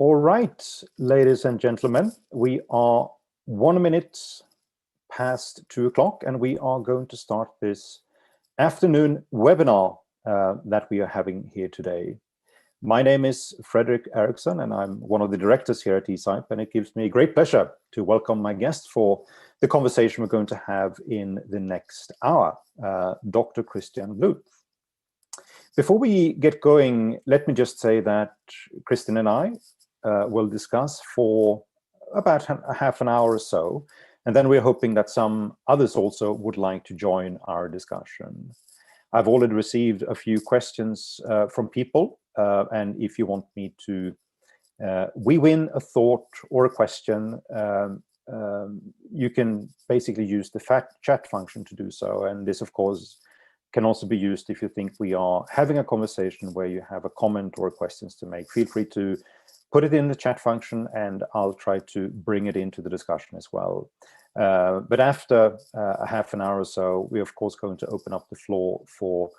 All right, ladies and gentlemen, we are 1 minute past 2 o'clock, and we are going to start this afternoon webinar that we are having here today. My name is Frederick Eriksson, and I'm one of the directors here at ECIPE, and it gives me great pleasure to welcome my guest for the conversation we're going to have in the next hour, Dr. Christian Bluth. Before we get going, let me just say that Christian and I will discuss for about half an hour or so, and then we're hoping that some others also would like to join our discussion. I've already received a few questions from people, and if you want me to weave in a thought or a question, you can basically use the chat function to do so. And this, of course, can also be used if you think we are having a conversation where you have a comment or questions to make. Feel free to put it in the chat function, and I'll try to bring it into the discussion as well. But after a half an hour or so, we're of course going to open up the floor for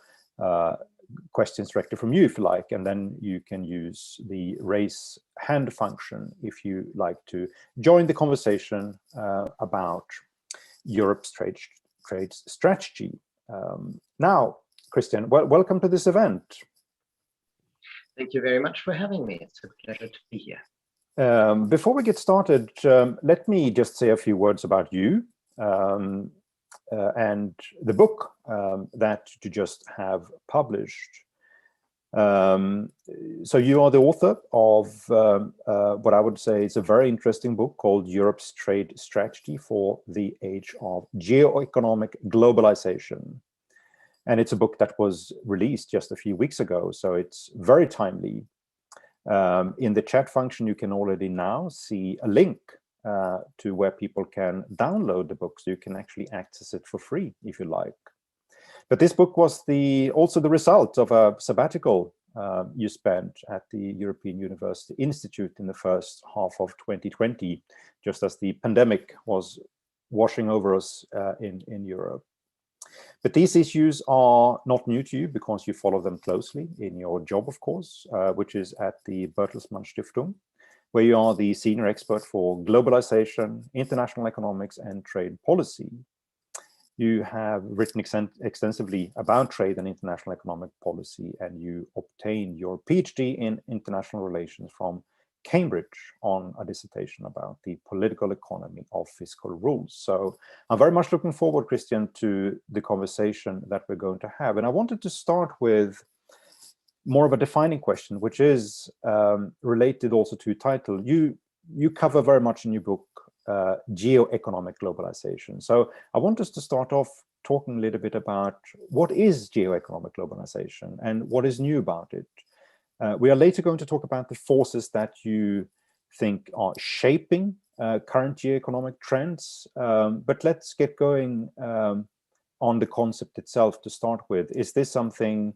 questions directly from you, if you like, and then you can use the raise hand function if you like to join the conversation about Europe's trade strategy. Now, Christian, welcome to this event. Thank you very much for having me. It's a pleasure to be here. Before we get started, let me just say a few words about you and the book that you just have published. So you are the author of what I would say is a very interesting book called Europe's Trade Strategy for the Age of Geoeconomic Globalization. And it's a book that was released just a few weeks ago, so it's very timely. In the chat function, you can already now see a link to where people can download the book, so you can actually access it for free if you like. But this book was also the result of a sabbatical you spent at the European University Institute in the first half of 2020, just as the pandemic was washing over us in Europe. But these issues are not new to you because you follow them closely in your job, of course, which is at the Bertelsmann Stiftung, where you are the senior expert for globalization, international economics, and trade policy. You have written extensively about trade and international economic policy, and you obtained your PhD in international relations from Cambridge on a dissertation about the political economy of fiscal rules. So I'm very much looking forward, Christian, to the conversation that we're going to have. And I wanted to start with more of a defining question, which is related also to title. You cover very much in your book Geoeconomic globalization. So I want us to start off talking a little bit about what is geoeconomic globalization and what is new about it. We are later going to talk about the forces that you think are shaping current geoeconomic trends, but let's get going on the concept itself to start with. Is this something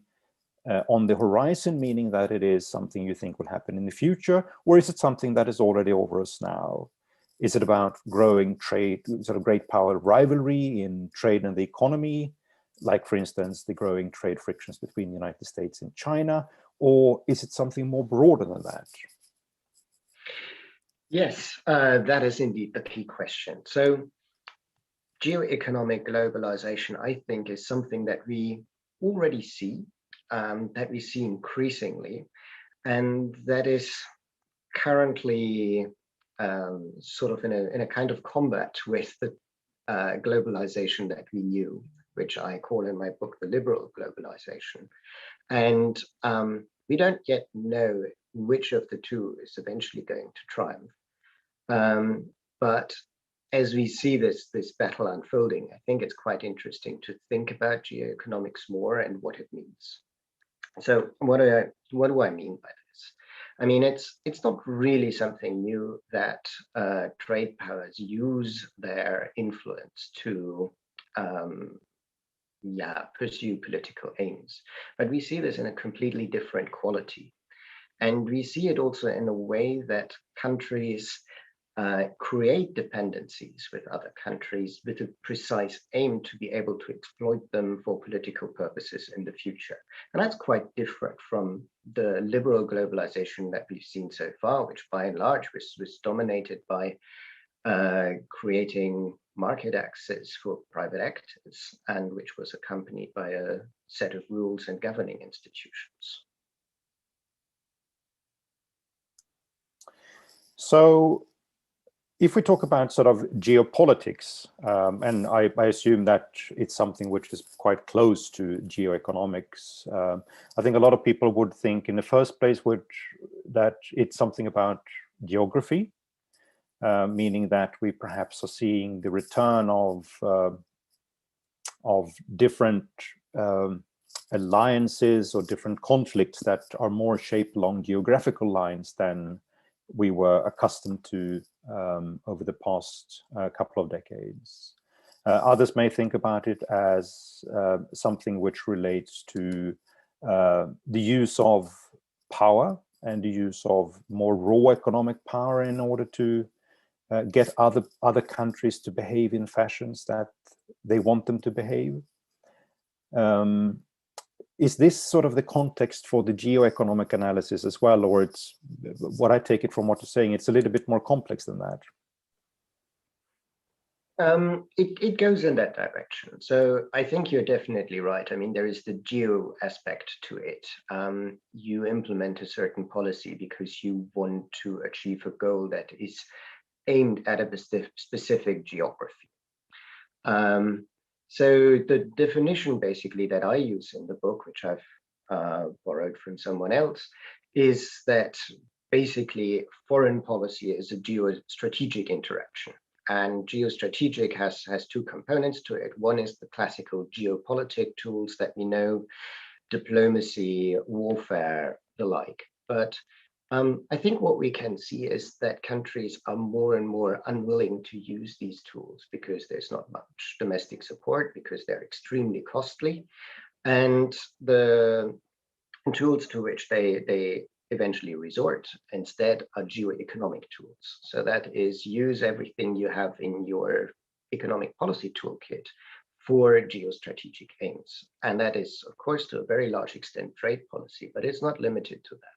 on the horizon, meaning that it is something you think will happen in the future, or is it something that is already over us now? Is it about growing trade, sort of great power rivalry in trade and the economy, like, for instance, the growing trade frictions between the United States and China? Or is it something more broader than that? Yes, that is indeed the key question. So geoeconomic globalization, I think, is something that we already see, increasingly, and that is currently sort of in a kind of combat with the globalization that we knew, which I call in my book the liberal globalization. And we don't yet know which of the two is eventually going to triumph. But as we see this battle unfolding, I think it's quite interesting to think about geoeconomics more and what it means. So what do I mean by this? I mean, it's not really something new that trade powers use their influence to pursue political aims. But we see this in a completely different quality. And we see it also in a way that countries create dependencies with other countries with a precise aim to be able to exploit them for political purposes in the future. And that's quite different from the liberal globalization that we've seen so far, which by and large was dominated by creating market access for private actors, and which was accompanied by a set of rules and governing institutions. So if we talk about sort of geopolitics, and I assume that it's something which is quite close to geoeconomics, I think a lot of people would think in the first place that it's something about geography, meaning that we perhaps are seeing the return of different alliances or different conflicts that are more shaped along geographical lines than we were accustomed to over the past couple of decades. Others may think about it as something which relates to the use of power and the use of more raw economic power in order to get other countries to behave in fashions that they want them to behave. Is this sort of the context for the geoeconomic analysis as well, or it's what I take it from what you're saying, it's a little bit more complex than that? It goes in that direction. So I think you're definitely right. I mean, there is the geo aspect to it. You implement a certain policy because you want to achieve a goal that is aimed at a specific geography. So the definition basically that I use in the book, which I've borrowed from someone else, is that basically foreign policy is a geostrategic interaction. And geostrategic has two components to it. One is the classical geopolitics tools that we know, diplomacy, warfare, the like. But I think what we can see is that countries are more and more unwilling to use these tools because there's not much domestic support, because they're extremely costly. And the tools to which they eventually resort instead are geoeconomic tools. So that is, use everything you have in your economic policy toolkit for geostrategic aims. And that is, of course, to a very large extent, trade policy, but it's not limited to that.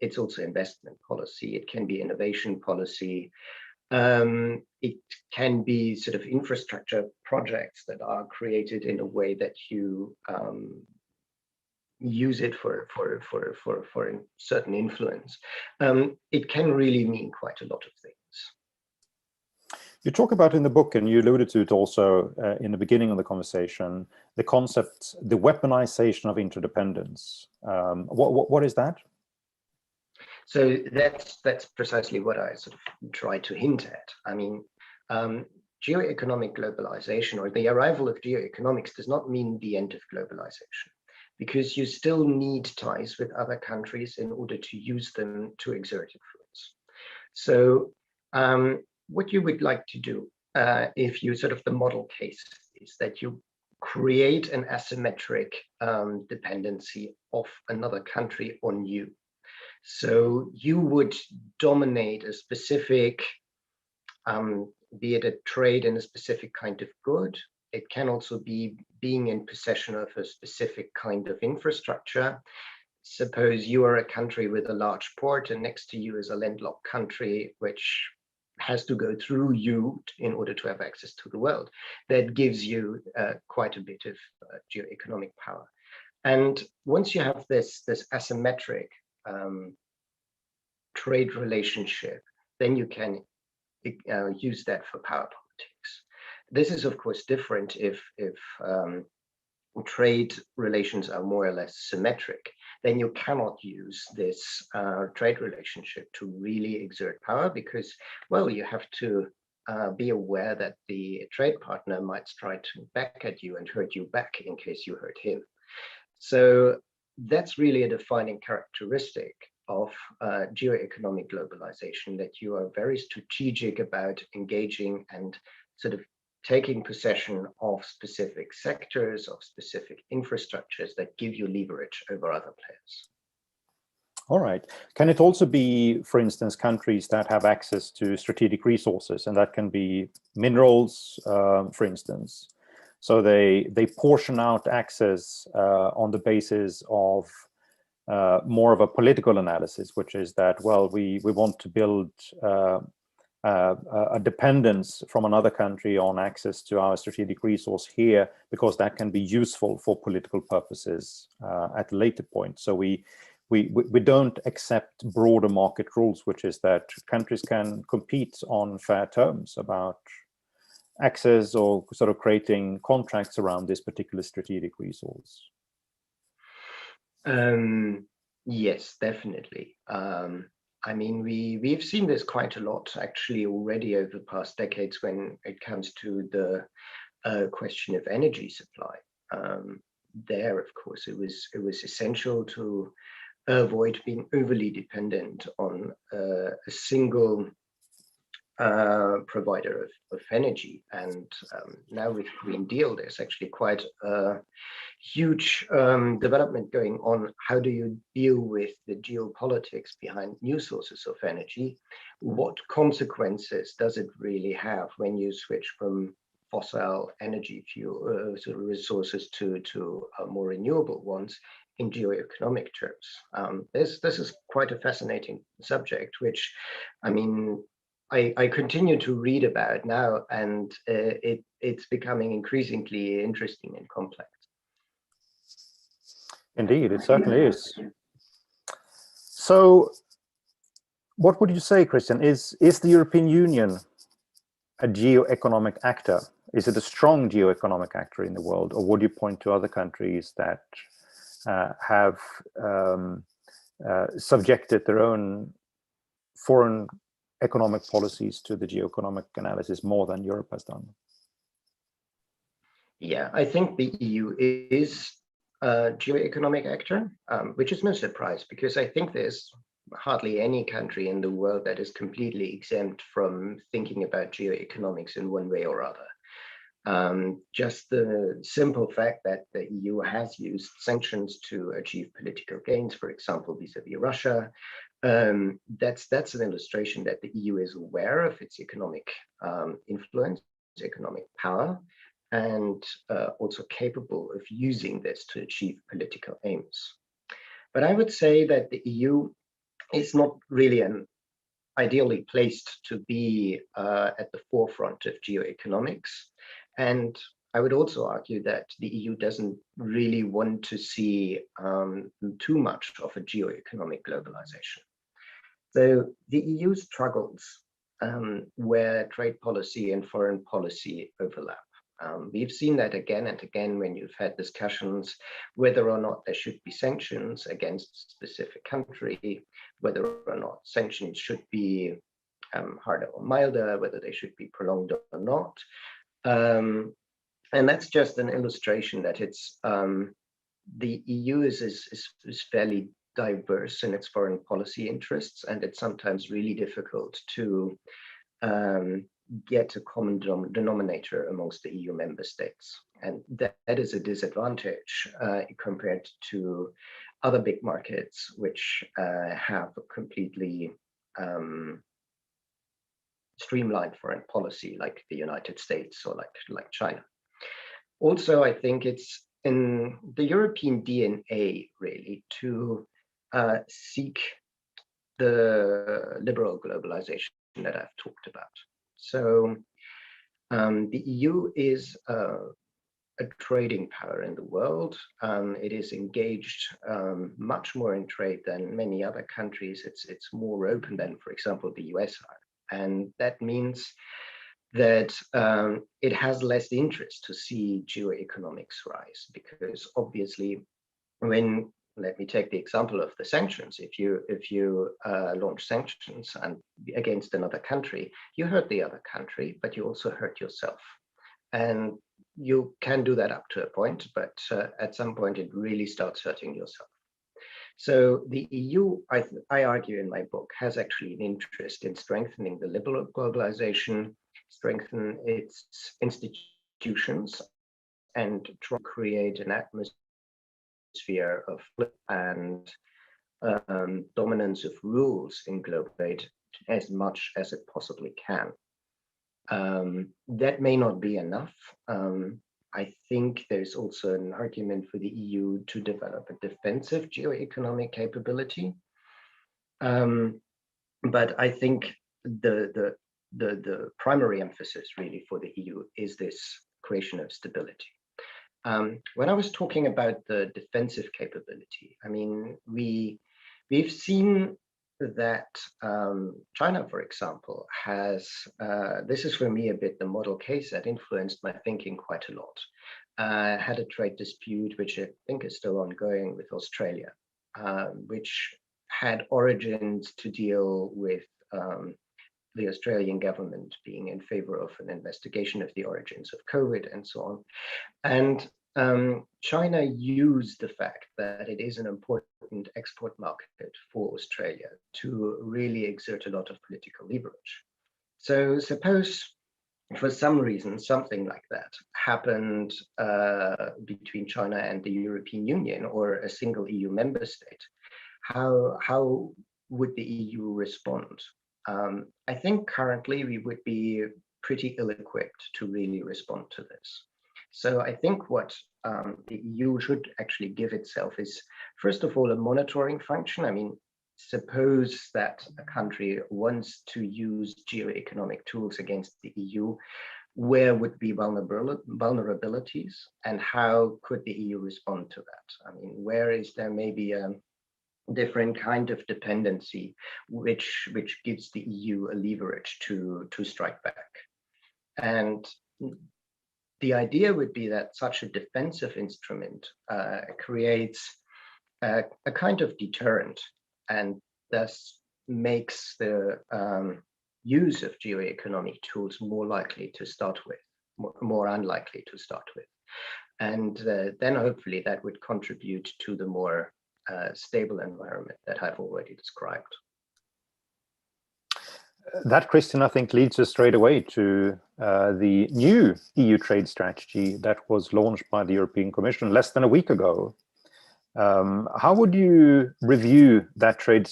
It's also investment policy. It can be innovation policy. It can be sort of infrastructure projects that are created in a way that you use it for a certain influence. It can really mean quite a lot of things. You talk about in the book, and you alluded to it also in the beginning of the conversation, the concept, the weaponization of interdependence. What is that? So that's precisely what I sort of try to hint at. I mean, geoeconomic globalization, or the arrival of geoeconomics, does not mean the end of globalization, because you still need ties with other countries in order to use them to exert influence. So what you would like to do, if you sort of, the model case is that you create an asymmetric dependency of another country on you. So you would dominate a specific, be it a trade in a specific kind of good. It can also be being in possession of a specific kind of infrastructure. Suppose you are a country with a large port, and next to you is a landlocked country which has to go through you in order to have access to the world. That gives you quite a bit of geoeconomic power. And once you have this asymmetric trade relationship, then you can use that for power politics. This is, of course, different if trade relations are more or less symmetric. Then you cannot use this trade relationship to really exert power, because, well, you have to be aware that the trade partner might strike back at you and hurt you back in case you hurt him. So that's really a defining characteristic of geoeconomic globalization, that you are very strategic about engaging and sort of taking possession of specific sectors, of specific infrastructures that give you leverage over other players. All right. Can it also be, for instance, countries that have access to strategic resources, and that can be minerals, for instance? So they portion out access on the basis of more of a political analysis, which is that, well, we want to build a dependence from another country on access to our strategic resource here, because that can be useful for political purposes at a later point. So we don't accept broader market rules, which is that countries can compete on fair terms about access or sort of creating contracts around this particular strategic resource. Yes, definitely. I mean, we've seen this quite a lot actually already over the past decades when it comes to the question of energy supply. There, of course, it was essential to avoid being overly dependent on a single provider of energy. And now with Green Deal, there's actually quite a huge development going on. How do you deal with the geopolitics behind new sources of energy? What consequences does it really have when you switch from fossil energy fuel sort of resources to more renewable ones in geoeconomic terms? This is quite a fascinating subject, which, I mean, I continue to read about now, and it's becoming increasingly interesting and complex. Indeed, it certainly is. So what would you say, Christian? Is the European Union a geoeconomic actor? Is it a strong geoeconomic actor in the world? Or would you point to other countries that have subjected their own foreign economic policies to the geoeconomic analysis more than Europe has done? Yeah, I think the EU is a geoeconomic actor, which is no surprise, because I think there's hardly any country in the world that is completely exempt from thinking about geoeconomics in one way or other. Just the simple fact that the EU has used sanctions to achieve political gains, for example, vis-a-vis Russia, that's an illustration that the EU is aware of its economic influence, economic power, and also capable of using this to achieve political aims. But I would say that the EU is not really ideally placed to be at the forefront of geoeconomics. And I would also argue that the EU doesn't really want to see too much of a geoeconomic globalization. So the EU struggles where trade policy and foreign policy overlap. We've seen that again and again when you've had discussions whether or not there should be sanctions against a specific country, whether or not sanctions should be harder or milder, whether they should be prolonged or not. And that's just an illustration that it's the EU is fairly diverse in its foreign policy interests, and it's sometimes really difficult to get a common denominator amongst the EU member states. And that is a disadvantage compared to other big markets, which have a completely streamlined foreign policy, like the United States or like China. Also, I think it's in the European DNA, really, to seek the liberal globalization that I've talked about. So the EU is a trading power in the world. It is engaged much more in trade than many other countries. It's more open than, for example, the US are. And that means that it has less interest to see geoeconomics rise, because obviously when, let me take the example of the sanctions. If you launch sanctions and against another country, you hurt the other country, but you also hurt yourself. And you can do that up to a point, but at some point it really starts hurting yourself. So the EU, I argue in my book, has actually an interest in strengthening the liberal globalization, strengthen its institutions, and try to create an atmosphere of and dominance of rules in global trade as much as it possibly can. That may not be enough. I think there's also an argument for the EU to develop a defensive geoeconomic capability. But I think the primary emphasis really for the EU is this creation of stability. When I was talking about the defensive capability, I mean, we've seen that China, for example, has, this is for me a bit the model case that influenced my thinking quite a lot, had a trade dispute, which I think is still ongoing with Australia, which had origins to deal with the Australian government being in favor of an investigation of the origins of COVID and so on. And China used the fact that it is an important export market for Australia to really exert a lot of political leverage. So suppose for some reason something like that happened between China and the European Union or a single EU member state, how would the EU respond? I think currently we would be pretty ill-equipped to really respond to this. So I think what the EU should actually give itself is, first of all, a monitoring function. I mean, suppose that a country wants to use geoeconomic tools against the EU, where would be vulnerabilities and how could the EU respond to that? I mean, where is there maybe a different kind of dependency which gives the EU a leverage to strike back? And the idea would be that such a defensive instrument creates a kind of deterrent and thus makes the use of geoeconomic tools more likely to start with, more unlikely to start with. And then hopefully that would contribute to the more stable environment that I've already described. That, Christian, I think leads us straight away to the new EU trade strategy that was launched by the European Commission less than a week ago. How would you review that trade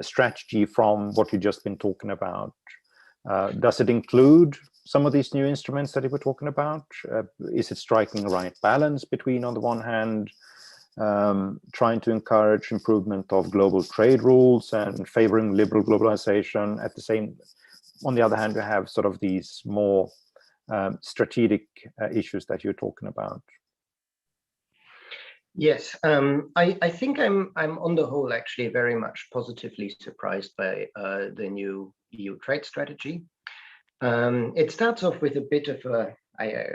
strategy from what you've just been talking about? Does it include some of these new instruments that you were talking about? Is it striking the right balance between, on the one hand, trying to encourage improvement of global trade rules and favoring liberal globalization? At the same, on the other hand, we have sort of these more strategic issues that you're talking about. Yes, I think I'm on the whole actually very much positively surprised by the new EU trade strategy. It starts off with a bit of a,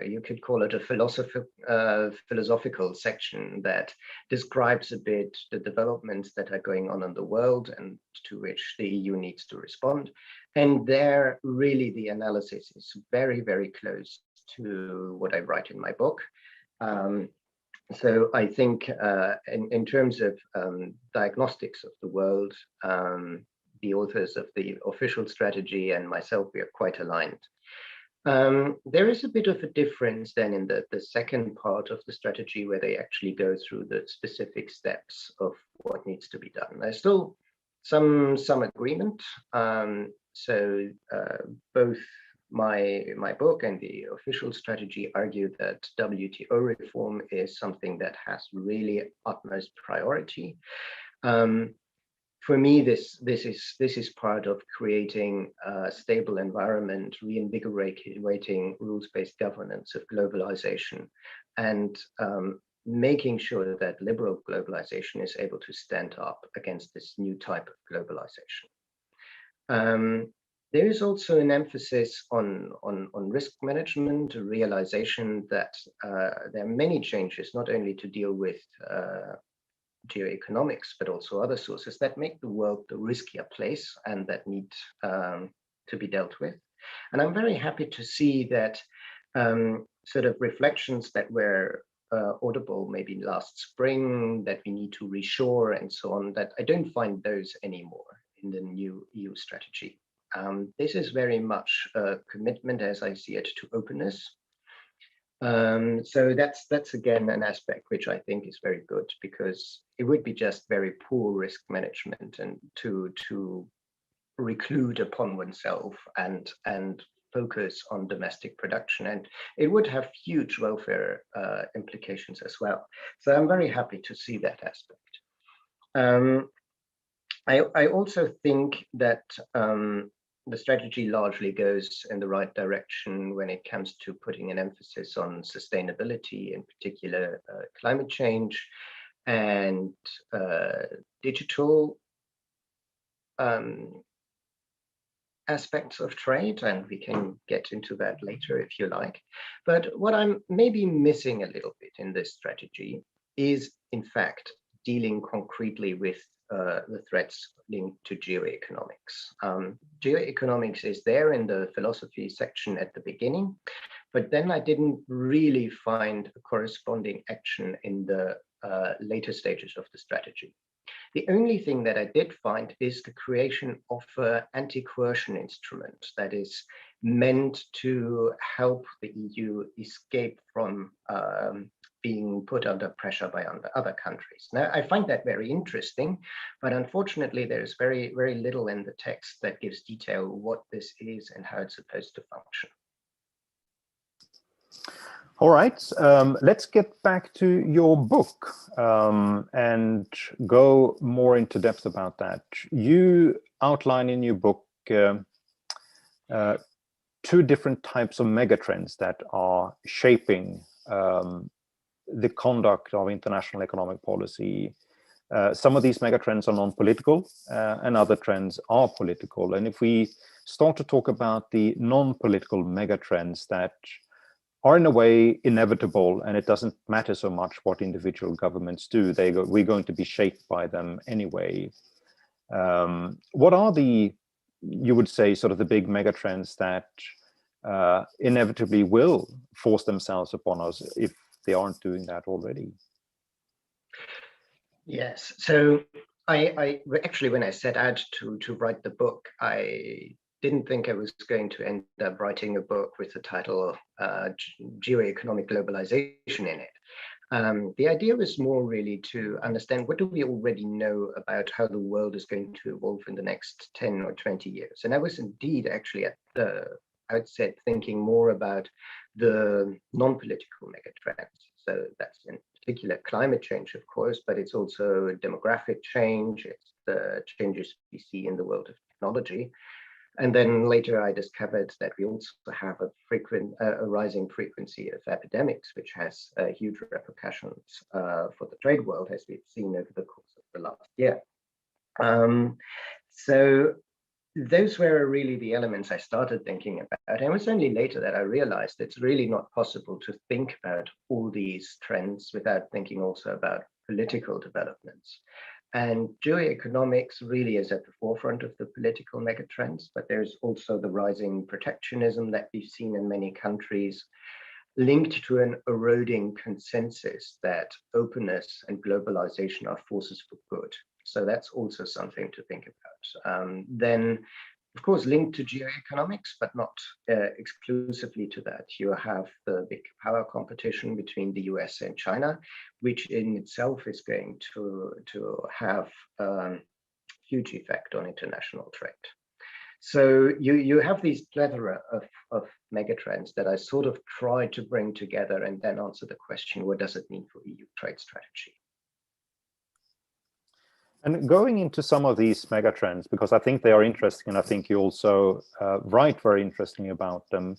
you could call it a philosophical section that describes a bit the developments that are going on in the world and to which the EU needs to respond. And there really the analysis is very, very close to what I write in my book. So I think in terms of diagnostics of the world, the authors of the official strategy and myself, we are quite aligned. There is a bit of a difference then in the second part of the strategy where they actually go through the specific steps of what needs to be done. There's still some agreement. So both my book and the official strategy argue that WTO reform is something that has really utmost priority. For me, this is part of creating a stable environment, reinvigorating rules-based governance of globalization, and making sure that liberal globalization is able to stand up against this new type of globalization. There is also an emphasis on risk management, a realization that there are many changes, not only to deal with geoeconomics, but also other sources that make the world a riskier place and that need to be dealt with. And I'm very happy to see that sort of reflections that were audible maybe last spring, that we need to reshore and so on, that I don't find those anymore in the new EU strategy. This is very much a commitment, as I see it, to openness. So that's again an aspect which I think is very good, because it would be just very poor risk management and to reclude upon oneself and focus on domestic production, and it would have huge welfare implications as well. So I'm very happy to see that aspect. I also think that the strategy largely goes in the right direction when it comes to putting an emphasis on sustainability, in particular climate change and digital aspects of trade, and we can get into that later if you like. But what I'm maybe missing a little bit in this strategy is, in fact, dealing concretely with the threats linked to geoeconomics. Geoeconomics is there in the philosophy section at the beginning, but then I didn't really find a corresponding action in the later stages of the strategy. The only thing that I did find is the creation of an anti-coercion instrument that is meant to help the EU escape from being put under pressure by other countries. Now, I find that very interesting, but unfortunately, there is very, very little in the text that gives detail what this is and how it's supposed to function. All right, let's get back to your book and go more into depth about that. You outline in your book two different types of megatrends that are shaping the conduct of international economic policy. Some of these megatrends are non-political and other trends are political. And if we start to talk about the non-political megatrends that are in a way inevitable, and it doesn't matter so much what individual governments do, we're going to be shaped by them anyway. What are you would say, sort of the big megatrends that inevitably will force themselves upon us if they aren't doing that already? Yes, so I actually, when I set out to write the book, I didn't think I was going to end up writing a book with the title Geoeconomic Globalization in it. The idea was more really to understand what do we already know about how the world is going to evolve in the next 10 or 20 years. And I was indeed actually at the outset thinking more about the non-political megatrends. So that's in particular climate change, of course, but it's also demographic change, it's the changes we see in the world of technology. And then later I discovered that we also have a rising frequency of epidemics, which has huge repercussions for the trade world, as we've seen over the course of the last year. So those were really the elements I started thinking about. And it was only later that I realized it's really not possible to think about all these trends without thinking also about political developments. And geoeconomics really is at the forefront of the political megatrends, but there's also the rising protectionism that we've seen in many countries, linked to an eroding consensus that openness and globalization are forces for good. So that's also something to think about. Then, of course, linked to geoeconomics, but not exclusively to that. You have the big power competition between the US and China, which in itself is going to have a huge effect on international trade. So you have these plethora of megatrends that I sort of try to bring together and then answer the question, what does it mean for EU trade strategy? And going into some of these megatrends, because I think they are interesting, and I think you also write very interestingly about them.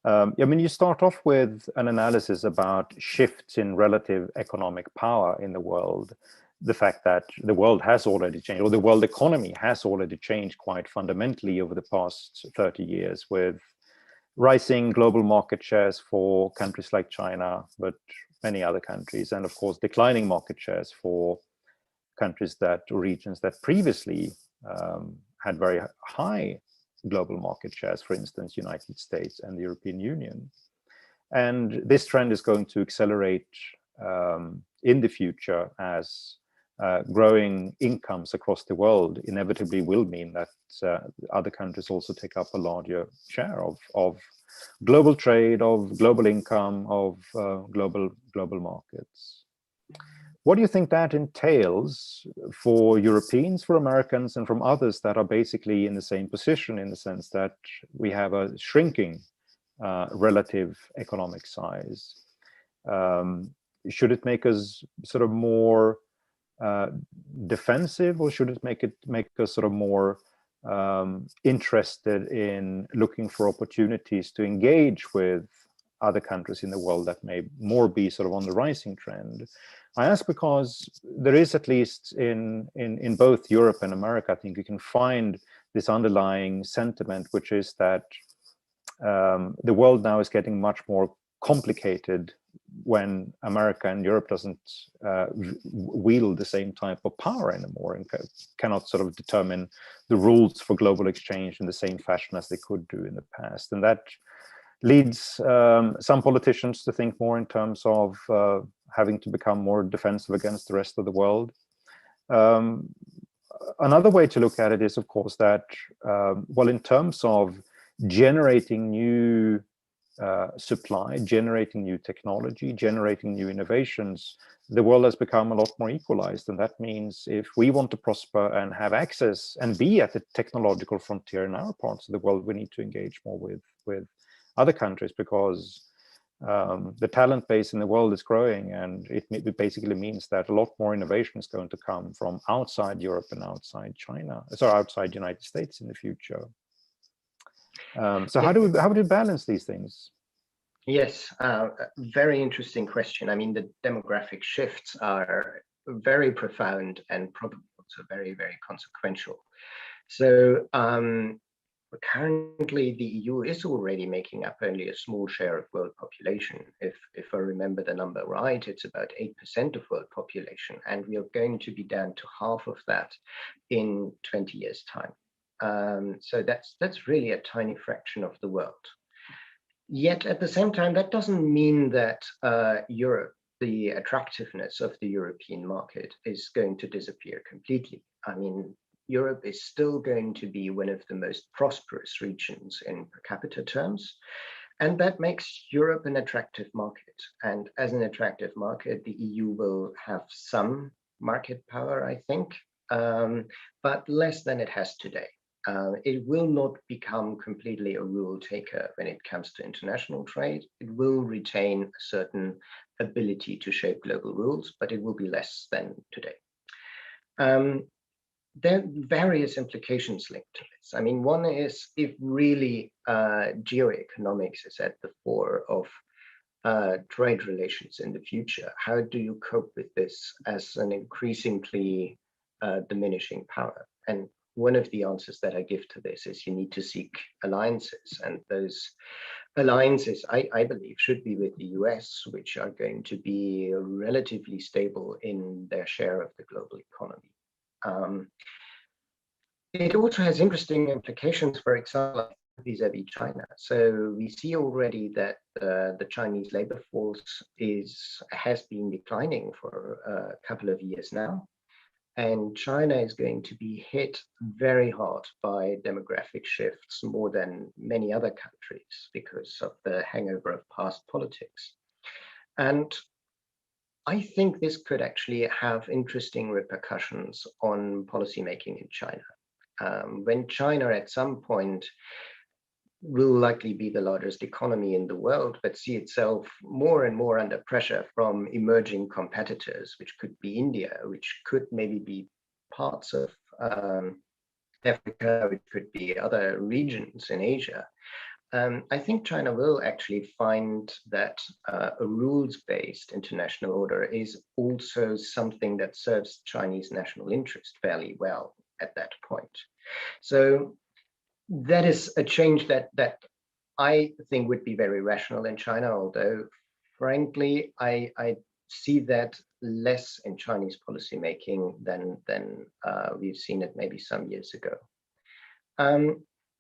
I mean, you start off with an analysis about shifts in relative economic power in the world. The fact that the world has already changed, or the world economy has already changed quite fundamentally over the past 30 years, with rising global market shares for countries like China, but many other countries, and of course declining market shares for countries or regions that previously had very high global market shares, for instance, United States and the European Union. And this trend is going to accelerate in the future as growing incomes across the world inevitably will mean that other countries also take up a larger share of global trade, of global income, of global markets. What do you think that entails for Europeans, for Americans, and from others that are basically in the same position, in the sense that we have a shrinking relative economic size? Should it make us sort of more defensive, or should it make us sort of more interested in looking for opportunities to engage with other countries in the world that may more be sort of on the rising trend? I ask because there is, at least in both Europe and America, I think you can find this underlying sentiment, which is that the world now is getting much more complicated when America and Europe doesn't wield the same type of power anymore, and cannot sort of determine the rules for global exchange in the same fashion as they could do in the past. And that leads some politicians to think more in terms of having to become more defensive against the rest of the world. Another way to look at it is, of course, that, well, in terms of generating new supply, generating new technology, generating new innovations, the world has become a lot more equalized. And that means if we want to prosper and have access and be at the technological frontier in our parts of the world, we need to engage more with other countries, because the talent base in the world is growing, and it basically means that a lot more innovation is going to come from outside Europe and outside China, so outside the United States in the future. So how do we balance these things? Yes, very interesting question. I mean, the demographic shifts are very profound and probably also very, very consequential. So currently, the EU is already making up only a small share of world population. If I remember the number right, it's about 8% of world population, and we are going to be down to half of that in 20 years' time. So that's really a tiny fraction of the world. Yet at the same time, that doesn't mean that Europe, the attractiveness of the European market, is going to disappear completely. I mean, Europe is still going to be one of the most prosperous regions in per capita terms, and that makes Europe an attractive market. And as an attractive market, the EU will have some market power, I think, but less than it has today. It will not become completely a rule taker when it comes to international trade. It will retain a certain ability to shape global rules, but it will be less than today. There are various implications linked to this. I mean, one is, if really geoeconomics is at the fore of trade relations in the future, how do you cope with this as an increasingly diminishing power? And one of the answers that I give to this is you need to seek alliances, and those alliances, I believe, should be with the US, which are going to be relatively stable in their share of the global economy. It also has interesting implications, for example, vis-a-vis China. So we see already that the Chinese labor force has been declining for a couple of years now. And China is going to be hit very hard by demographic shifts more than many other countries because of the hangover of past politics. And I think this could actually have interesting repercussions on policymaking in China. When China at some point will likely be the largest economy in the world, but see itself more and more under pressure from emerging competitors, which could be India, which could maybe be parts of Africa, which could be other regions in Asia. I think China will actually find that a rules-based international order is also something that serves Chinese national interest fairly well at that point. So that is a change that I think would be very rational in China, although frankly, I see that less in Chinese policymaking than we've seen it maybe some years ago.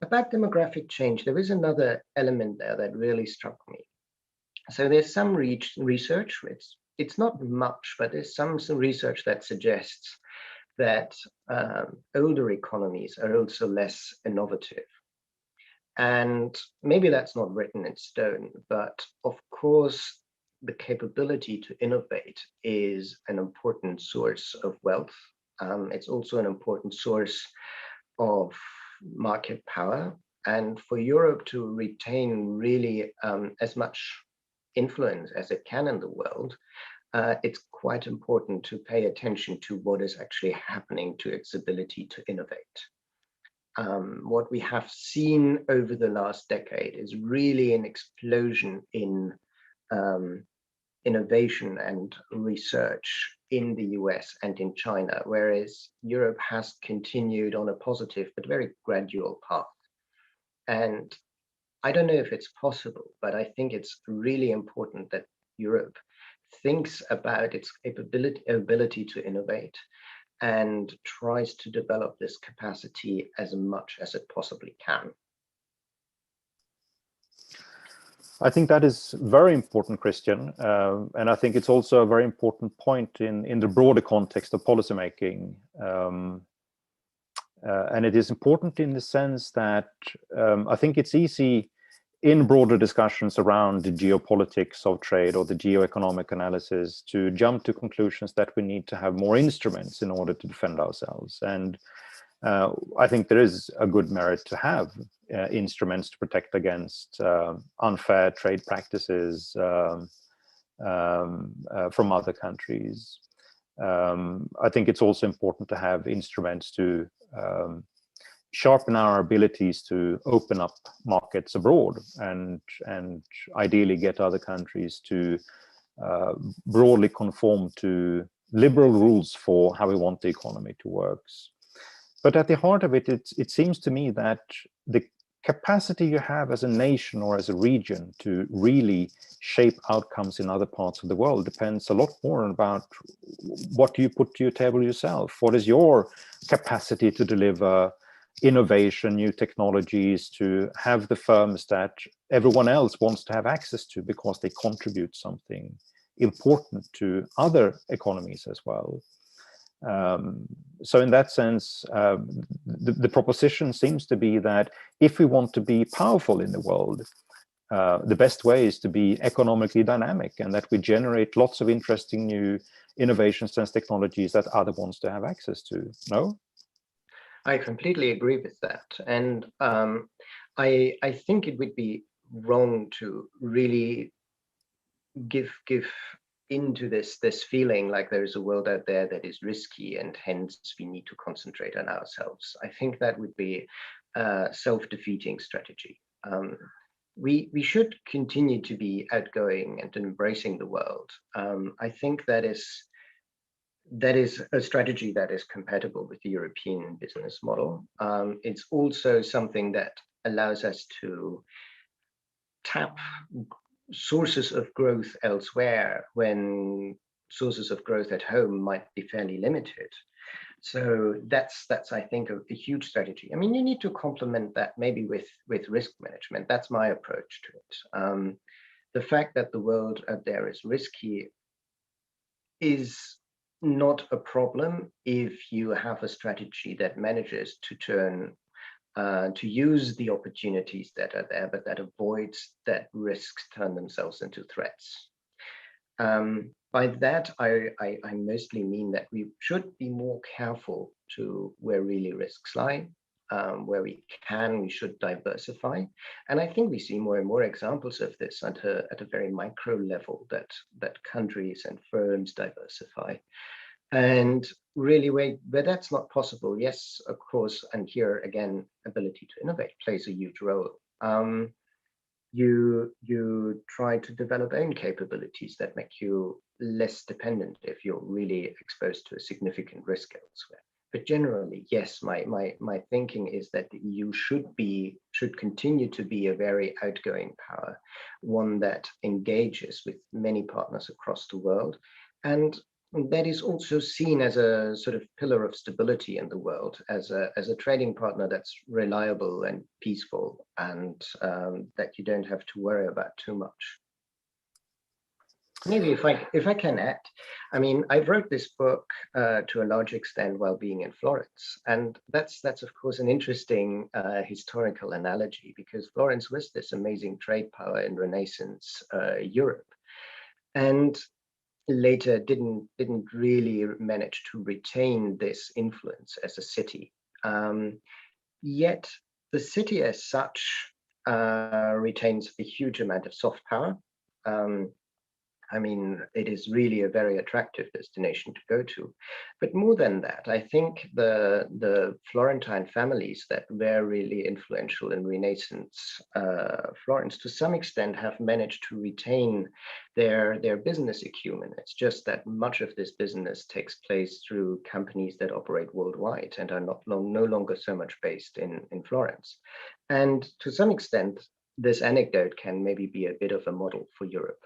About demographic change, there is another element there that really struck me. So there's some research, it's not much, but there's some research that suggests that older economies are also less innovative. And maybe that's not written in stone, but of course, the capability to innovate is an important source of wealth. It's also an important source of market power. And for Europe to retain really as much influence as it can in the world, it's quite important to pay attention to what is actually happening to its ability to innovate. What we have seen over the last decade is really an explosion in innovation and research in the US and in China, whereas Europe has continued on a positive but very gradual path. And I don't know if it's possible, but I think it's really important that Europe thinks about its ability to innovate and tries to develop this capacity as much as it possibly can. I think that is very important, Christian, and I think it's also a very important point in the broader context of policymaking. And it is important in the sense that I think it's easy in broader discussions around the geopolitics of trade or the geoeconomic analysis to jump to conclusions that we need to have more instruments in order to defend ourselves. And I think there is a good merit to have instruments to protect against unfair trade practices from other countries. I think it's also important to have instruments to sharpen our abilities to open up markets abroad and ideally get other countries to broadly conform to liberal rules for how we want the economy to work. But at the heart of it, it seems to me that the capacity you have as a nation or as a region to really shape outcomes in other parts of the world depends a lot more about what you put to your table yourself. What is your capacity to deliver innovation, new technologies, to have the firms that everyone else wants to have access to because they contribute something important to other economies as well. So in that sense, the proposition seems to be that if we want to be powerful in the world, the best way is to be economically dynamic and that we generate lots of interesting new innovations and technologies that other wants to have access to. No? I completely agree with that. And I think it would be wrong to really give into this feeling like there's a world out there that is risky and hence we need to concentrate on ourselves. I think that would be a self-defeating strategy. We should continue to be outgoing and embracing the world. I think that is a strategy that is compatible with the European business model. It's also something that allows us to tap sources of growth elsewhere when sources of growth at home might be fairly limited. So that's I think a huge strategy. I mean, you need to complement that maybe with risk management. That's my approach to it. The fact that the world out there is risky is not a problem if you have a strategy that manages to turn to use the opportunities that are there, but that avoids that risks turn themselves into threats. By that, I mostly mean that we should be more careful to where really risks lie. Where we can, we should diversify. And I think we see more and more examples of this at a very micro level, that countries and firms diversify. And really, where that's not possible, yes, of course, and here again, ability to innovate plays a huge role. You try to develop own capabilities that make you less dependent if you're really exposed to a significant risk elsewhere. But generally, yes, my thinking is that the EU should continue to be a very outgoing power, one that engages with many partners across the world, and that is also seen as a sort of pillar of stability in the world, as a trading partner that's reliable and peaceful, and that you don't have to worry about too much. Maybe if I can add, I mean, I wrote this book to a large extent while being in Florence, and that's of course an interesting historical analogy, because Florence was this amazing trade power in Renaissance Europe, and later didn't really manage to retain this influence as a city. Yet the city as such retains a huge amount of soft power. Um, I mean, it is really a very attractive destination to go to. But more than that, I think the Florentine families that were really influential in Renaissance Florence, to some extent, have managed to retain their business acumen. It's just that much of this business takes place through companies that operate worldwide and are no longer so much based in Florence. And to some extent, this anecdote can maybe be a bit of a model for Europe.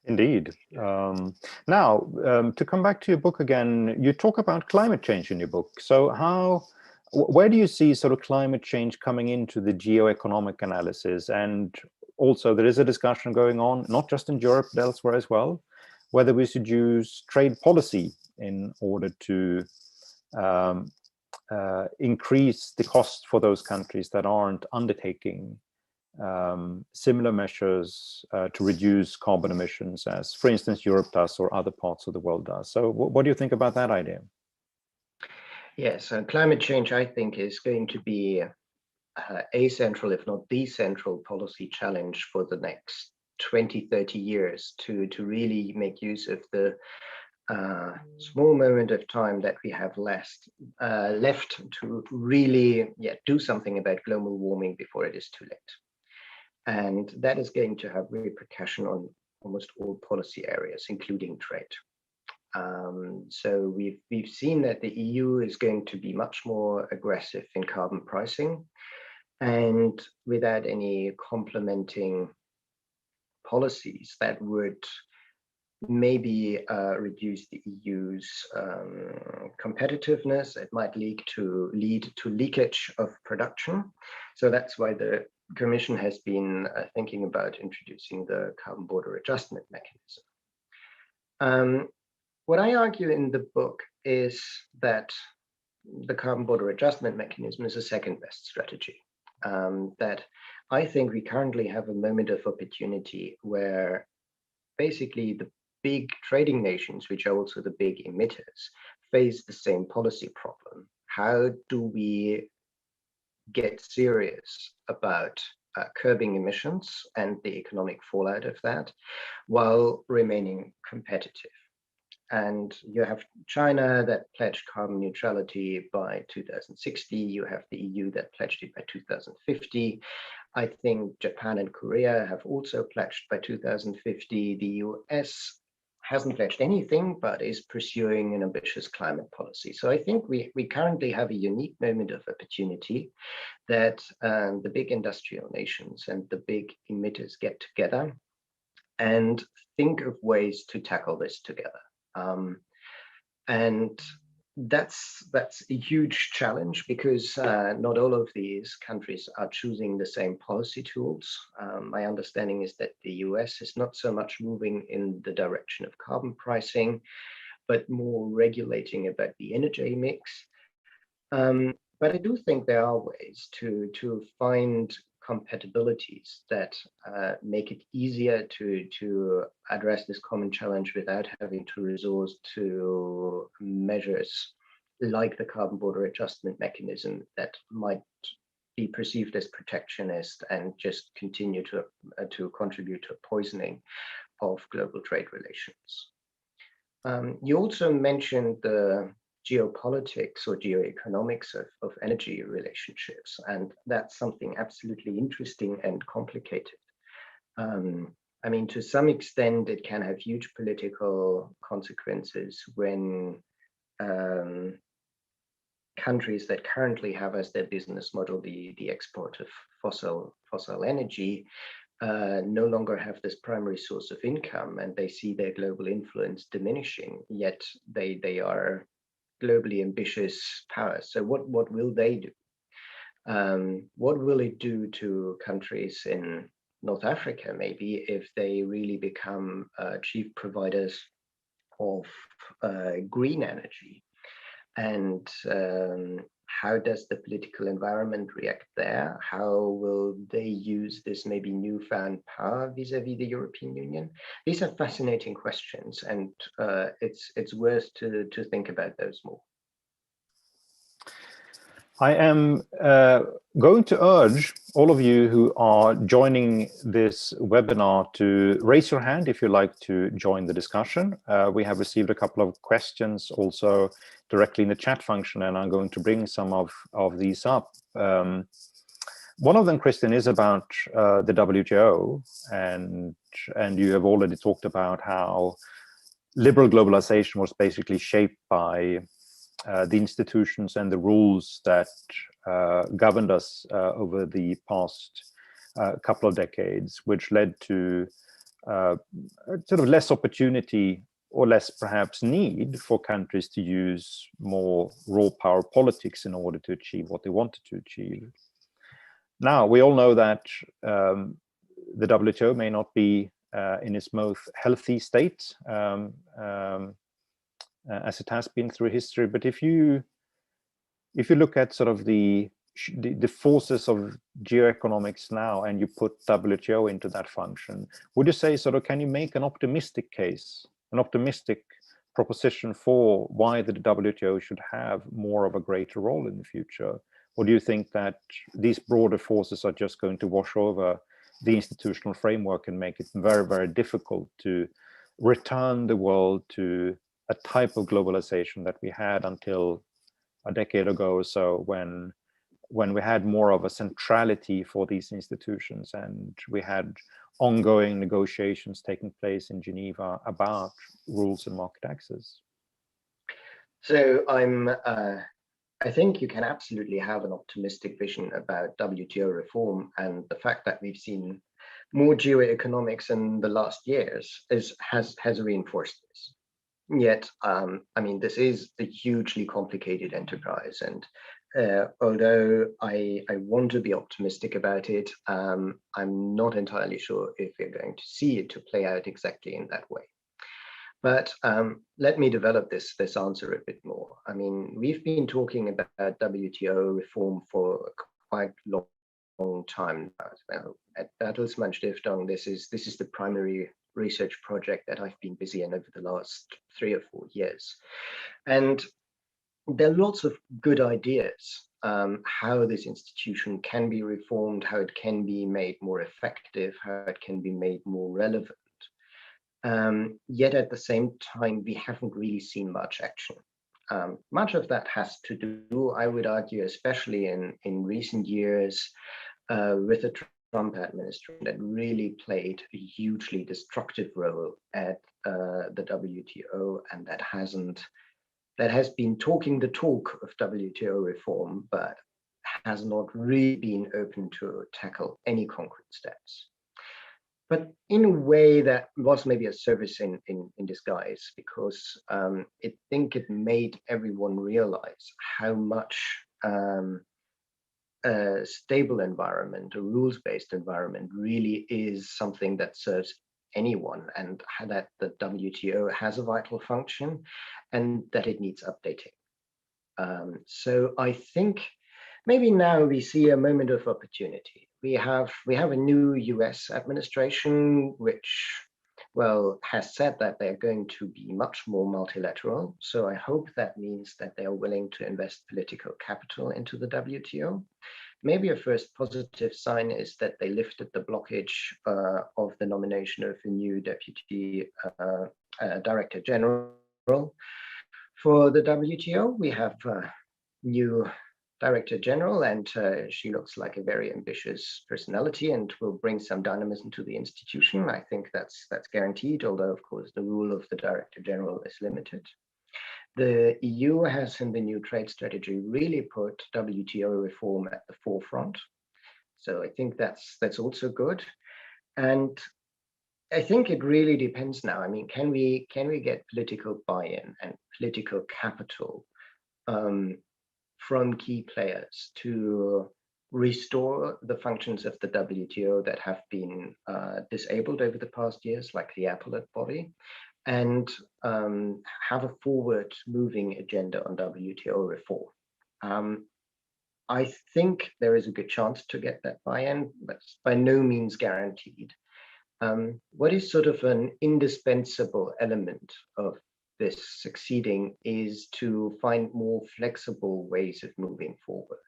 Indeed. Now, to come back to your book again, you talk about climate change in your book. So where do you see sort of climate change coming into the geoeconomic analysis? And also there is a discussion going on, not just in Europe, but elsewhere as well, whether we should use trade policy in order to increase the cost for those countries that aren't undertaking similar measures to reduce carbon emissions, as, for instance, Europe does or other parts of the world does. So what do you think about that idea? Yes, so climate change, I think, is going to be a central, if not the central policy challenge for the next 20, 30 years to really make use of the small moment of time that we have left to really do something about global warming before it is too late. And that is going to have repercussion on almost all policy areas, including trade. So we've seen that the EU is going to be much more aggressive in carbon pricing, and without any complementing policies that would maybe reduce the EU's competitiveness. It might lead to leakage of production. So that's why the Commission has been thinking about introducing the carbon border adjustment mechanism. What I argue in the book is that the carbon border adjustment mechanism is a second best strategy. That I think we currently have a moment of opportunity where basically the big trading nations, which are also the big emitters, face the same policy problem. How do we get serious about curbing emissions and the economic fallout of that while remaining competitive? And you have China that pledged carbon neutrality by 2060. You have the EU that pledged it by 2050. I think Japan and Korea have also pledged by 2050. The US hasn't pledged anything, but is pursuing an ambitious climate policy. So I think we currently have a unique moment of opportunity that the big industrial nations and the big emitters get together and think of ways to tackle this together. And that's a huge challenge, because not all of these countries are choosing the same policy tools. My understanding is that the US is not so much moving in the direction of carbon pricing, but more regulating about the energy mix. But I do think there are ways to find compatibilities that make it easier to address this common challenge without having to resort to measures like the carbon border adjustment mechanism that might be perceived as protectionist and just continue to contribute to a poisoning of global trade relations. You also mentioned the geopolitics or geoeconomics of energy relationships, and that's something absolutely interesting and complicated. I mean, to some extent, it can have huge political consequences when countries that currently have as their business model the export of fossil energy no longer have this primary source of income, and they see their global influence diminishing, yet they are globally ambitious powers. So what will they do? What will it do to countries in North Africa, maybe, if they really become chief providers of green energy. And how does the political environment react there? How will they use this maybe newfound power vis-a-vis the European Union? These are fascinating questions, and it's worth to think about those more. I am going to urge all of you who are joining this webinar to raise your hand if you'd like to join the discussion. We have received a couple of questions also directly in the chat function, and I'm going to bring some of these up. One of them, Christian, is about the WTO, and you have already talked about how liberal globalization was basically shaped by the institutions and the rules that governed us over the past couple of decades, which led to sort of less opportunity or less perhaps need for countries to use more raw power politics in order to achieve what they wanted to achieve. Now, we all know that the WTO may not be in its most healthy state, as it has been through history. But if you look at sort of the forces of geoeconomics now, and you put WTO into that function, would you say sort of, can you make an optimistic case, an optimistic proposition for why the WTO should have more of a greater role in the future? Or do you think that these broader forces are just going to wash over the institutional framework and make it very, very difficult to return the world to a type of globalization that we had until a decade ago or so, when we had more of a centrality for these institutions, and we had ongoing negotiations taking place in Geneva about rules and market access? So I think you can absolutely have an optimistic vision about WTO reform, and the fact that we've seen more geoeconomics in the last years has reinforced this. Yet, I mean, this is a hugely complicated enterprise, and although I want to be optimistic about it, I'm not entirely sure if we're going to see it to play out exactly in that way. But let me develop this answer a bit more. I mean, we've been talking about WTO reform for a quite long time now. At Bertelsmann Stiftung, this is the primary research project that I've been busy in over the last 3 or 4 years. And there are lots of good ideas how this institution can be reformed, how it can be made more effective, how it can be made more relevant. Yet at the same time, we haven't really seen much action. Much of that has to do, I would argue, especially in recent years, with the Trump administration that really played a hugely destructive role at the WTO, and that has been talking the talk of WTO reform, but has not really been open to tackle any concrete steps. But in a way that was maybe a service in disguise, because I think it made everyone realize how much a stable environment, a rules-based environment, really is something that serves anyone, and that the WTO has a vital function and that it needs updating. So I think maybe now we see a moment of opportunity. We have a new US administration, which, well, has said that they're going to be much more multilateral. So I hope that means that they are willing to invest political capital into the WTO. Maybe a first positive sign is that they lifted the blockage of the nomination of a new deputy director general for the WTO. We have a new Director General, and she looks like a very ambitious personality and will bring some dynamism to the institution. I think that's guaranteed, although of course the rule of the Director General is limited. The EU has, in the new trade strategy, really put WTO reform at the forefront. So I think that's also good. And I think it really depends now. I mean, can we get political buy-in and political capital from key players to restore the functions of the WTO that have been disabled over the past years, like the appellate body, and have a forward-moving agenda on WTO reform. I think there is a good chance to get that buy-in, but it's by no means guaranteed. What is sort of an indispensable element of this succeeding is to find more flexible ways of moving forward.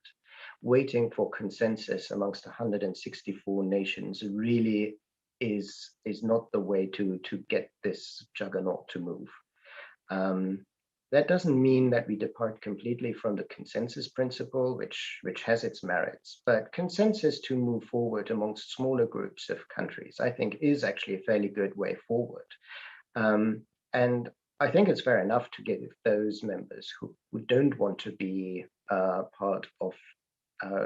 Waiting for consensus amongst 164 nations really is not the way to get this juggernaut to move. That doesn't mean that we depart completely from the consensus principle, which has its merits, but consensus to move forward amongst smaller groups of countries, I think, is actually a fairly good way forward. And I think it's fair enough to give those members who don't want to be part of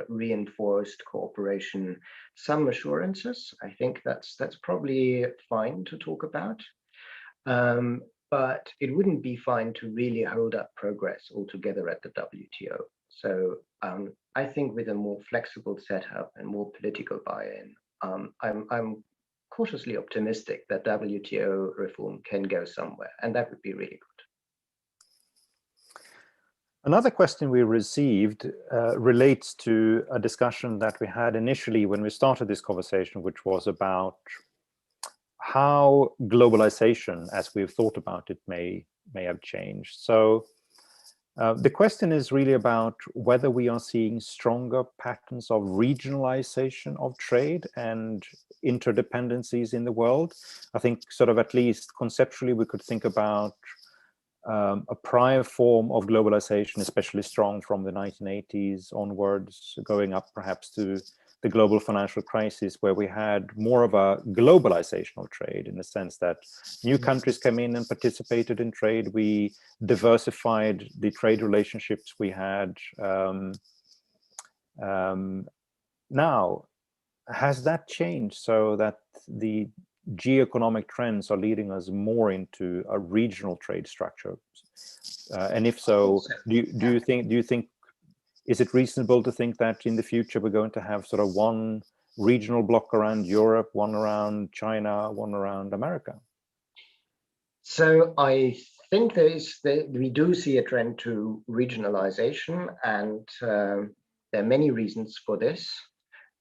reinforced cooperation some assurances. I think that's probably fine to talk about. But it wouldn't be fine to really hold up progress altogether at the WTO. So I think with a more flexible setup and more political buy-in, I'm cautiously optimistic that WTO reform can go somewhere, and that would be really good. Another question we received relates to a discussion that we had initially when we started this conversation, which was about how globalization, as we've thought about it, may have changed. So the question is really about whether we are seeing stronger patterns of regionalization of trade and interdependencies in the world. I think sort of at least conceptually we could think about a prior form of globalization, especially strong from the 1980s onwards, going up perhaps to the global financial crisis, where we had more of a globalization of trade, in the sense that new countries came in and participated in trade. We diversified the trade relationships we had. Now, has that changed so that the geoeconomic trends are leading us more into a regional trade structure? And if so, do you think is it reasonable to think that in the future we're going to have sort of one regional block around Europe, one around China, one around America? So I think we do see a trend to regionalization, and there are many reasons for this.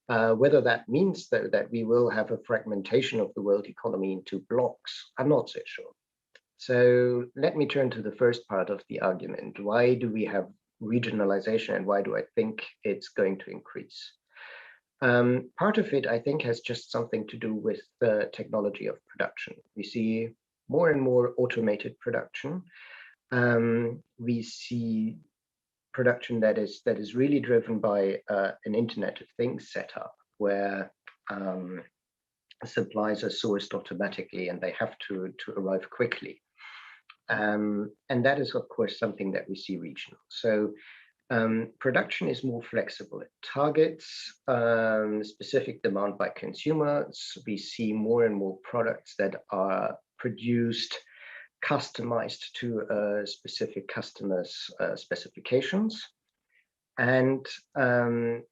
Whether that means that we will have a fragmentation of the world economy into blocks, I'm not so sure. So let me turn to the first part of the argument. Why do we have regionalization, and why do I think it's going to increase? Part of it, I think, has just something to do with the technology of production. We see more and more automated production. We see production that is really driven by an Internet of Things setup, where supplies are sourced automatically and they have to arrive quickly. And that is, of course, something that we see regional. So production is more flexible. It targets specific demand by consumers. We see more and more products that are produced, customized to specific customers' specifications. And that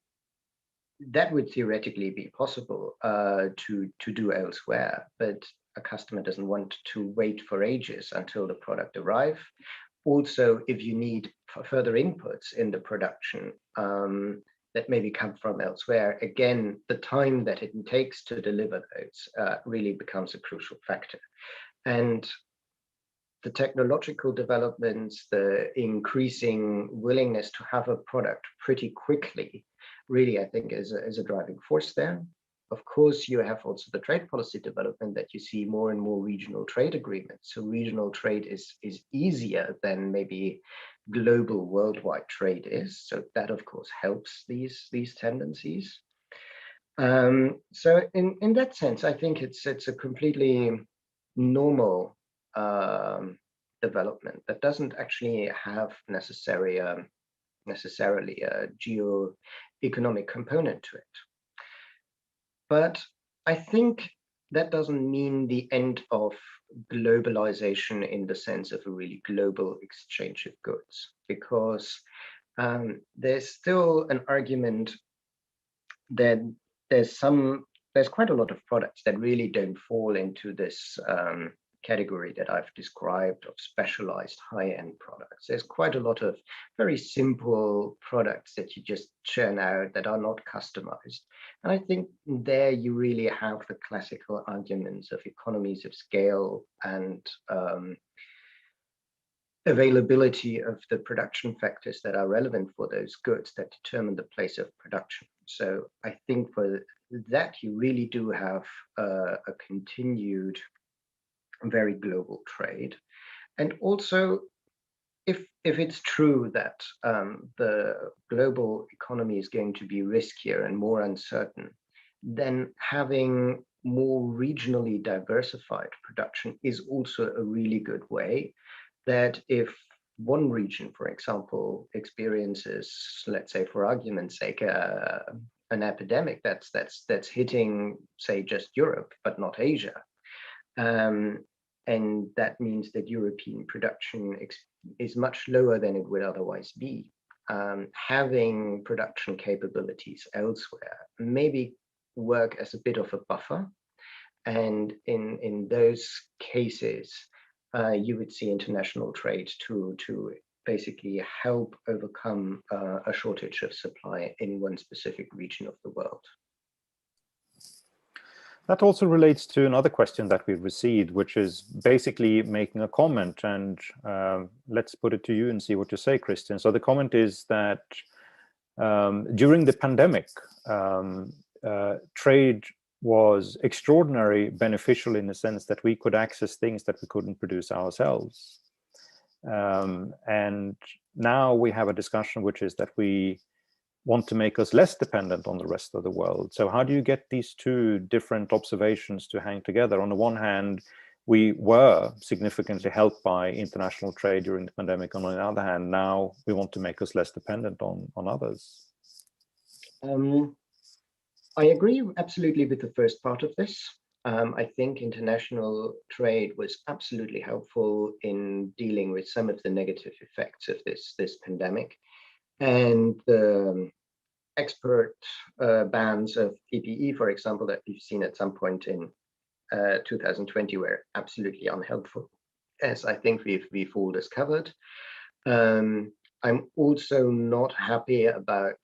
would theoretically be possible to do elsewhere, but a customer doesn't want to wait for ages until the product arrives. Also, if you need further inputs in the production that maybe come from elsewhere, again, the time that it takes to deliver those really becomes a crucial factor. And the technological developments, the increasing willingness to have a product pretty quickly, really, I think, is a driving force there. Of course, you have also the trade policy development that you see more and more regional trade agreements. So regional trade is easier than maybe global worldwide trade is. So that, of course, helps these tendencies. So in that sense, I think it's a completely normal development that doesn't actually have necessarily a geo-economic component to it. But I think that doesn't mean the end of globalization in the sense of a really global exchange of goods, because there's still an argument then there's quite a lot of products that really don't fall into this category that I've described of specialized high-end products. There's quite a lot of very simple products that you just churn out that are not customized. And I think there you really have the classical arguments of economies of scale and availability of the production factors that are relevant for those goods that determine the place of production. So I think for that, you really do have a continued very global trade. And also, if it's true that the global economy is going to be riskier and more uncertain, then having more regionally diversified production is also a really good way. That if one region, for example, experiences, let's say for argument's sake, an epidemic that's hitting, say, just Europe, but not Asia, and that means that European production is much lower than it would otherwise be. Having production capabilities elsewhere maybe work as a bit of a buffer, and in those cases, you would see international trade to basically help overcome a shortage of supply in one specific region of the world. That also relates to another question that we've received, which is basically making a comment, and let's put it to you and see what you say, Christian. So the comment is that during the pandemic, trade was extraordinarily beneficial in the sense that we could access things that we couldn't produce ourselves. And now we have a discussion which is that we want to make us less dependent on the rest of the world. So how do you get these two different observations to hang together? On the one hand, we were significantly helped by international trade during the pandemic, and on the other hand, now we want to make us less dependent on others. I agree absolutely with the first part of this. I think international trade was absolutely helpful in dealing with some of the negative effects of this pandemic. And the export bans of PPE, for example, that we've seen at some point in 2020 were absolutely unhelpful, as I think we've all discovered. I'm also not happy about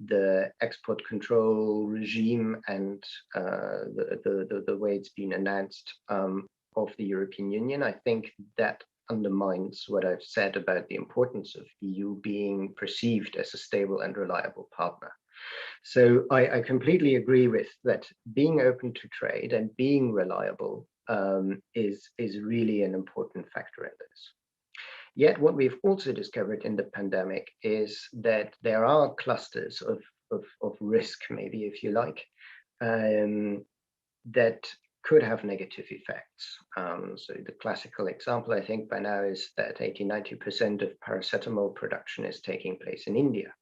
the export control regime and the way it's been announced of the European Union. I think that undermines what I've said about the importance of EU being perceived as a stable and reliable partner. So I completely agree with that. Being open to trade and being reliable is really an important factor in this. Yet what we've also discovered in the pandemic is that there are clusters of risk, maybe if you like, that could have negative effects. So the classical example, I think by now, is that 80–90% of paracetamol production is taking place in India.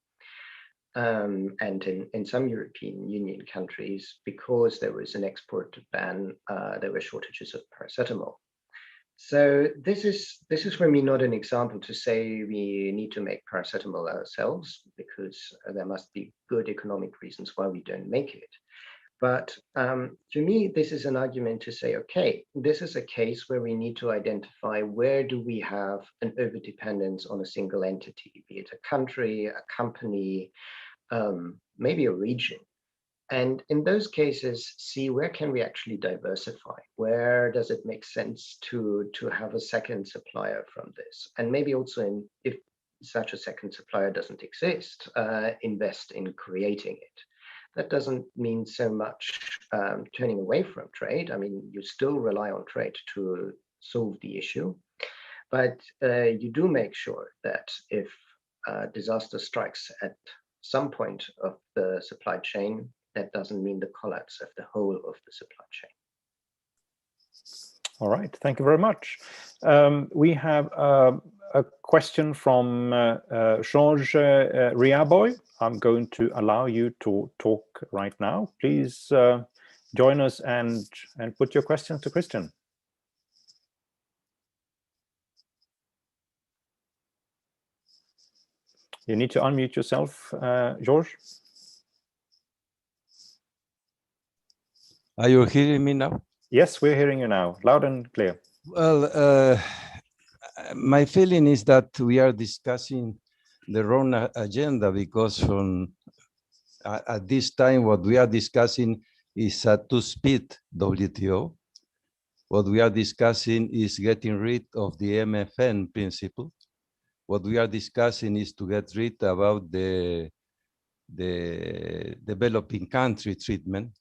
And in some European Union countries, because there was an export ban, there were shortages of paracetamol. So this is for me not an example to say we need to make paracetamol ourselves, because there must be good economic reasons why we don't make it. But to me, this is an argument to say, okay, this is a case where we need to identify where do we have an overdependence on a single entity, be it a country, a company, maybe a region. And in those cases, see where can we actually diversify? Where does it make sense to have a second supplier from this? And maybe also, if such a second supplier doesn't exist, invest in creating it. That doesn't mean so much turning away from trade. I mean, you still rely on trade to solve the issue, but you do make sure that if disaster strikes at some point of the supply chain, that doesn't mean the collapse of the whole of the supply chain. All right, thank you very much. We have a question from George Riaboy. I'm going to allow you to talk right now. Please join us and put your questions to Christian. You need to unmute yourself, George. Are you hearing me now? Yes, we're hearing you now, loud and clear. Well, my feeling is that we are discussing the wrong agenda, because from at this time, what we are discussing is a two-speed WTO. What we are discussing is getting rid of the MFN principle. What we are discussing is to get rid about the developing country treatment,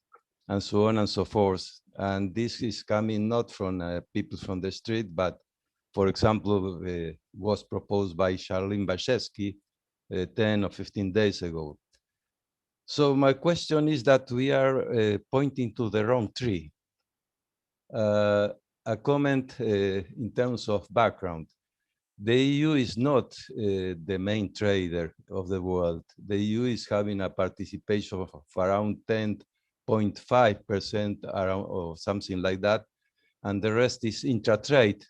and so on and so forth. And this is coming not from people from the street, but, for example, was proposed by Charlene Bashevsky 10 or 15 days ago. So my question is that we are pointing to the wrong tree. A comment in terms of background. The EU is not the main trader of the world. The EU is having a participation of around 10.5% around, or something like that, and the rest is intra-trade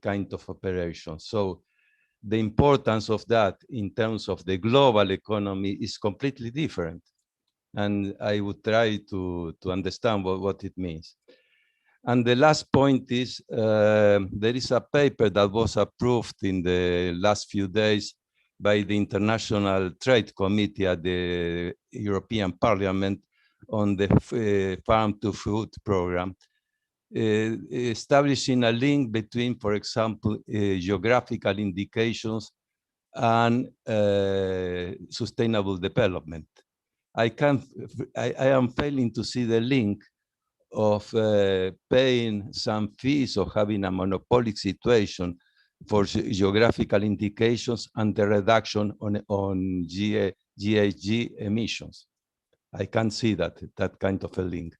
kind of operation. So the importance of that in terms of the global economy is completely different. And I would try to understand what it means. And the last point is, there is a paper that was approved in the last few days by the International Trade Committee at the European Parliament on the Farm to Food program, establishing a link between, for example, geographical indications and sustainable development. I am failing to see the link of paying some fees or having a monopolic situation for geographical indications and the reduction on GHG emissions. I can't see that kind of a link.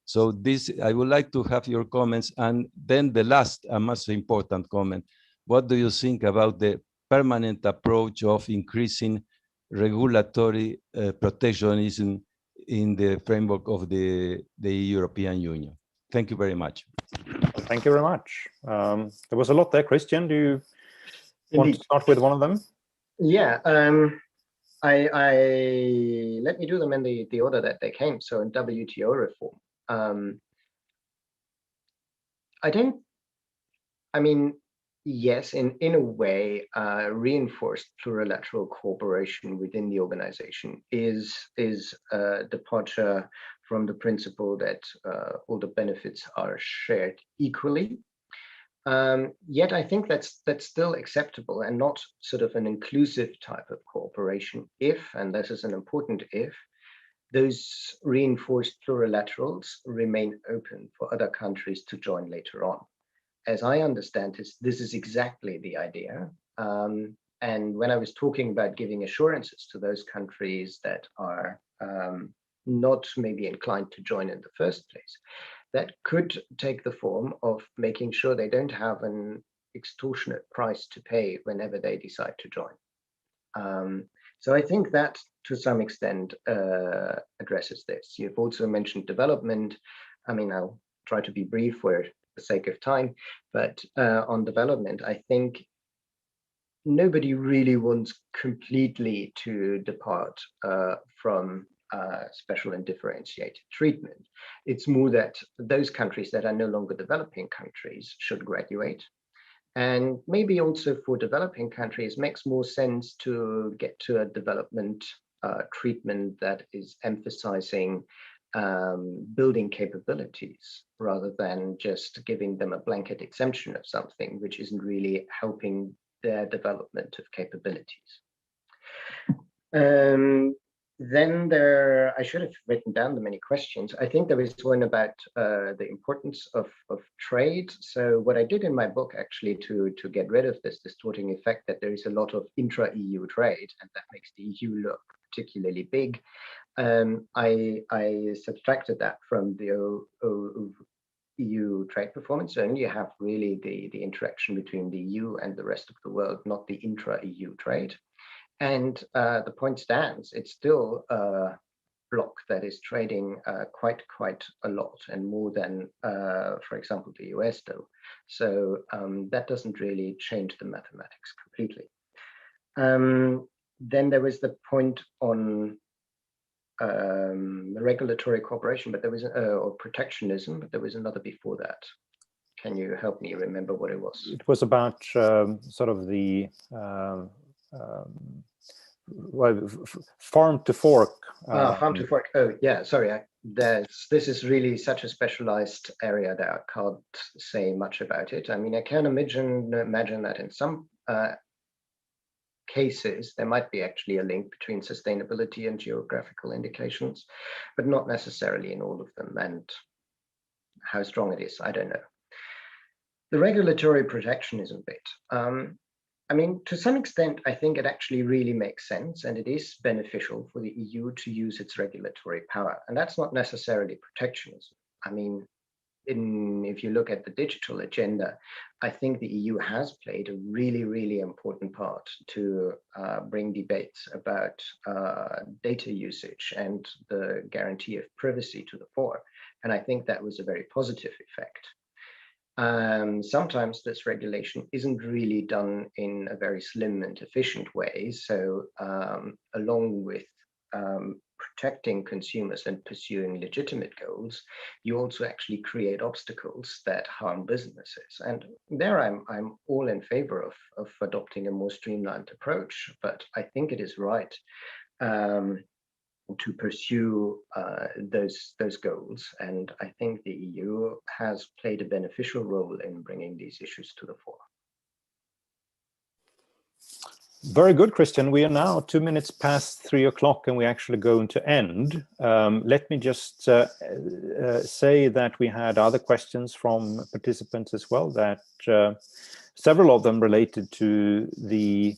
So this, I would like to have your comments. And then the last and most important comment, what do you think about the permanent approach of increasing regulatory protectionism in the framework of the European Union? Thank you very much. Well, thank you very much. There was a lot there. Christian, do you want to start with one of them? Yeah, let me do them in the order that they came. So in WTO reform, yes, in a way, reinforced plurilateral cooperation within the organization is a departure from the principle that all the benefits are shared equally. Yet I think that's still acceptable and not sort of an inclusive type of cooperation if, and this is an important if, those reinforced plurilaterals remain open for other countries to join later on. As I understand this is exactly the idea. And when I was talking about giving assurances to those countries that are not maybe inclined to join in the first place, that could take the form of making sure they don't have an extortionate price to pay whenever they decide to join. So I think that to some extent addresses this. You've also mentioned development. I mean, I'll try to be brief for the sake of time, but on development, I think nobody really wants completely to depart from special and differentiated treatment. It's more that those countries that are no longer developing countries should graduate. And maybe also for developing countries, makes more sense to get to a development treatment that is emphasizing building capabilities rather than just giving them a blanket exemption of something which isn't really helping their development of capabilities. Then I should have written down the many questions. I think there was one about the importance of trade. So what I did in my book actually to get rid of this distorting effect that there is a lot of intra-EU trade and that makes the EU look particularly big, I subtracted that from the EU trade performance. So only you have really the interaction between the EU and the rest of the world, not the intra-EU trade. And the point stands, it's still a bloc that is trading quite a lot and more than, for example, the US though. So that doesn't really change the mathematics completely. Then there was the point on regulatory cooperation, but there was or protectionism, but there was another before that. Can you help me remember what it was? It was about sort of the well, farm to fork. Farm to fork. Oh, yeah. Sorry. This is really such a specialized area that I can't say much about it. I mean, I can imagine that in some cases there might be actually a link between sustainability and geographical indications, but not necessarily in all of them. And how strong it is, I don't know. The regulatory protectionism bit. I mean, to some extent, I think it actually really makes sense, and it is beneficial for the EU to use its regulatory power. And that's not necessarily protectionism. I mean, if you look at the digital agenda, I think the EU has played a really, really important part to bring debates about data usage and the guarantee of privacy to the fore. And I think that was a very positive effect. Sometimes this regulation isn't really done in a very slim and efficient way. So along with protecting consumers and pursuing legitimate goals, you also actually create obstacles that harm businesses. And there I'm all in favor of adopting a more streamlined approach, but I think it is right to pursue those goals. And I think the EU has played a beneficial role in bringing these issues to the fore. Very good, Christian. We are now 2 minutes past 3 o'clock and we're actually going to end. Let me just say that we had other questions from participants as well, that several of them related to the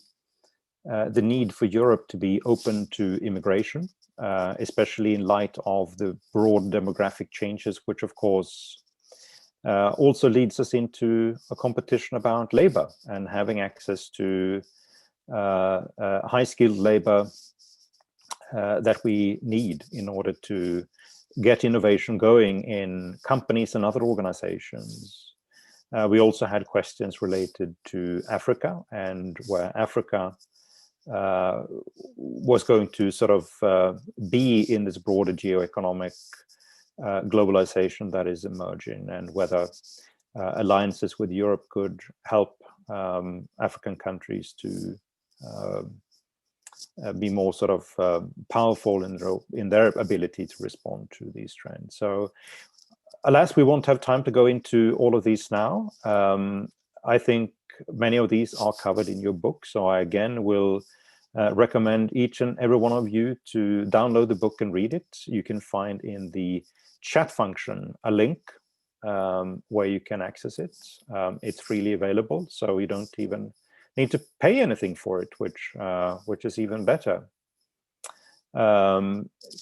need for Europe to be open to immigration. Especially in light of the broad demographic changes, which of course also leads us into a competition about labor and having access to high-skilled labor that we need in order to get innovation going in companies and other organizations. We also had questions related to Africa and where Africa was going to sort of be in this broader geoeconomic globalization that is emerging, and whether alliances with Europe could help African countries to be more sort of powerful in their ability to respond to these trends. So alas, we won't have time to go into all of these now. I think many of these are covered in your book, so I again will recommend each and every one of you to download the book and read it. You can find in the chat function a link where you can access it. It's freely available, so you don't even need to pay anything for it, which is even better.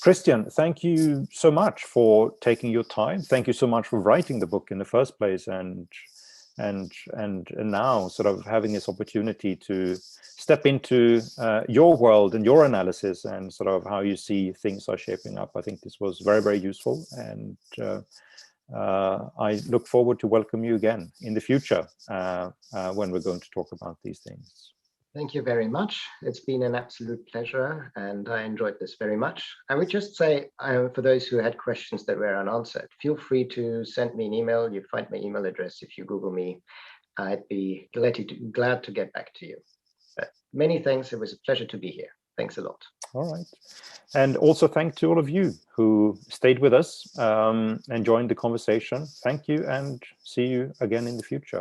Christian, thank you so much for taking your time. Thank you so much for writing the book in the first place, and now sort of having this opportunity to step into your world and your analysis and sort of how you see things are shaping up. I think this was very, very useful, and I look forward to welcome you again in the future when we're going to talk about these things. Thank you very much. It's been an absolute pleasure, and I enjoyed this very much. I would just say, for those who had questions that were unanswered, feel free to send me an email. You find my email address if you Google me. I'd be glad to get back to you. But many thanks. It was a pleasure to be here. Thanks a lot. All right. And also thanks to all of you who stayed with us and joined the conversation. Thank you, and see you again in the future.